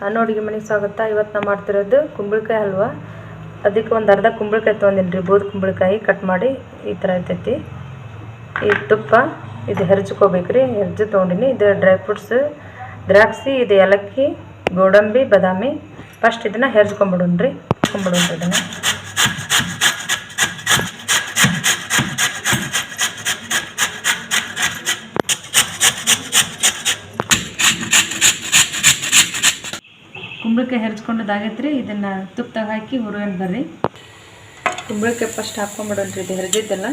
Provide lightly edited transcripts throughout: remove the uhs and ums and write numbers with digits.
ಅನ್ನು ಅಡುಗೆ ಮನೆಗೆ ಸ್ವಾಗತ. ಇವತ್ತು ನಾವು ಮಾಡ್ತಿರೋದು ಕುಂಬಳಕಾಯಿ ಹಲ್ವಾ. ಅದಕ್ಕೆ ಒಂದು ಅರ್ಧ ಕುಂಬಳಕಾಯಿ ತೊಗೊಂಡಿನಿ, ಬೂದು ಕುಂಬಳಕಾಯಿ ಕಟ್ ಮಾಡಿ ಈ ಥರ ಇರ್ತೈತಿ. ಈ ತುಪ್ಪ ಇದು ಹೆರ್ಚ್ಕೋಬೇಕ್ರಿ, ಹೆರ್ಜು ತೊಗೊಂಡಿನಿ. ಇದು ಡ್ರೈ ಫ್ರೂಟ್ಸ್, ದ್ರಾಕ್ಷಿ, ಇದು ಏಲಕ್ಕಿ, ಗೋಡಂಬಿ, ಬಾದಾಮಿ. ಫಸ್ಟ್ ಇದನ್ನು ಹೆರ್ಚ್ಕೊಂಬಿಡೋಣ್ರಿ. ಇದನ್ನು ಕುಂಬಳಕಾಯಿ ಹೆರ್ಚ್ಕೊಂಡದಾಗೈತ್ರಿ. ಇದನ್ನು ತುಪ್ಪದಾಗ ಹಾಕಿ ಹುರಿಯೋಣ ಬರ್ರಿ. ಕುಂಬಳಕಾಯಿ ಫಸ್ಟ್ ಹಾಕ್ಕೊಂಬಿಡೋಣ್ರಿ. ಇದು ಹೆರ್ಜಿದ್ದೆಲ್ಲ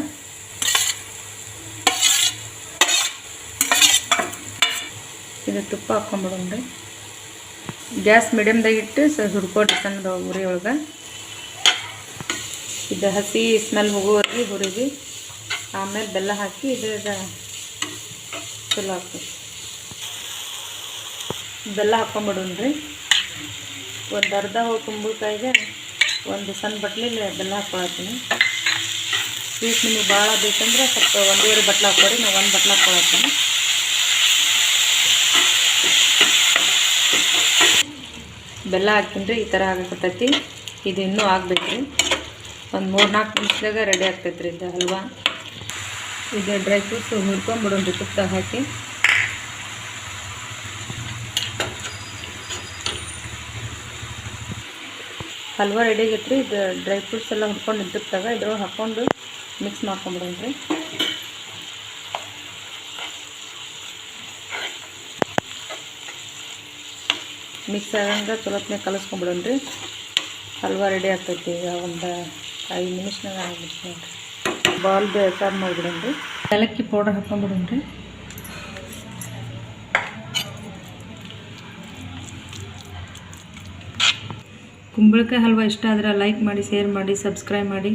ಇದು ತುಪ್ಪ ಹಾಕ್ಕೊಂಬಿಡೋಣ್ರಿ. ಗ್ಯಾಸ್ ಮೀಡಿಯಮ್ದಾಗ ಇಟ್ಟು ಹುರ್ಕೊಡ್ರಿ ಸಣ್ಣದ ಉರಿ ಒಳಗೆ. ಇದು ಹಸಿ ಸ್ಮೆಲ್ ಹೋಗೋವರೆಗೆ ಹುರಿವಿ. ಆಮೇಲೆ ಬೆಲ್ಲ ಹಾಕಿ ಇದು ಚಲೋ ಆಗ್ತದೆ. ಬೆಲ್ಲ ಹಾಕ್ಕೊಂಬಿಡೋಣ್ರಿ. ಒಂದು ಅರ್ಧ ಹೋಳು ಕುಂಬಳಕಾಯಿಗೆ ಒಂದು ಸಣ್ಣ ಬಟ್ಲಿಲಿ ಬೆಲ್ಲ ಹಾಕ್ಕೊಳತ್ತೀನಿ. ಸ್ವೀಟ್ ನಿಮಗೆ ಭಾಳ ಬೇಕಂದ್ರೆ ಸ್ವಲ್ಪ 1.5 ಬಟ್ಲು ಹಾಕ್ಕೊಡಿ. ನಾವು 1 ಬಟ್ಲು ಹಾಕ್ಕೊಳತ್ತೀನಿ. ಬೆಲ್ಲ ಹಾಕ್ತೀನಿ. ಈ ಥರ ಆಗಕತ್ತೈತಿ. ಇದು ಇನ್ನೂ ಆಗಬೇಕ್ರಿ. ಒಂದು 3-4 ನಿಮಿಷದಾಗ ರೆಡಿ ಆಗ್ತೈತ್ರಿ ಇದು ಹಲ್ವಾ. ಇದು ಡ್ರೈ ಫ್ರೂಟ್ಸ್ ಹುರ್ಕೊಂಬಿಡೋಣ್ರಿ ತುಪ್ಪದಾಗ ಹಾಕಿ. ಹಲ್ವಾ ರೆಡಿ ಆಗೈತ್ರಿ. ಇದು ಡ್ರೈ ಫ್ರೂಟ್ಸ್ ಎಲ್ಲ ಹುರ್ಕೊಂಡು ಇದ್ದಕ್ಕಾಗ ಇದ್ರೊಳಗೆ ಹಾಕ್ಕೊಂಡು ಮಿಕ್ಸ್ ಮಾಡ್ಕೊಂಬಿಡೋಣ್ರಿ. ಮಿಕ್ಸ್ ಆಗಂಗೆ ಚಲೋತ್ನಾಗ ಕಲಿಸ್ಕೊಂಬಿಡೋಣ್ರಿ. ಹಲ್ವಾ ರೆಡಿ ಆಗ್ತೈತಿ. ಈಗ ಒಂದು 5 ನಿಮಿಷನಾಗ ಆಗ್ಬಿಡ್ತು ನೋಡಿರಿ. ಬಾಲ್ ಸರ್ವ್ ಮಾಡಿಬಿಡೋಣ್ರಿ. ಏಲಕ್ಕಿ ಪೌಡರ್ ಹಾಕ್ಕೊಂಬಿಡೋಣ್ರಿ. ಕುಂಬಳಕಾಯಿ ಹಲ್ವಾ ಇಷ್ಟ ಆದರೆ ಲೈಕ್ ಮಾಡಿ, ಶೇರ್ ಮಾಡಿ, ಸಬ್ಸ್ಕ್ರೈಬ್ ಮಾಡಿ.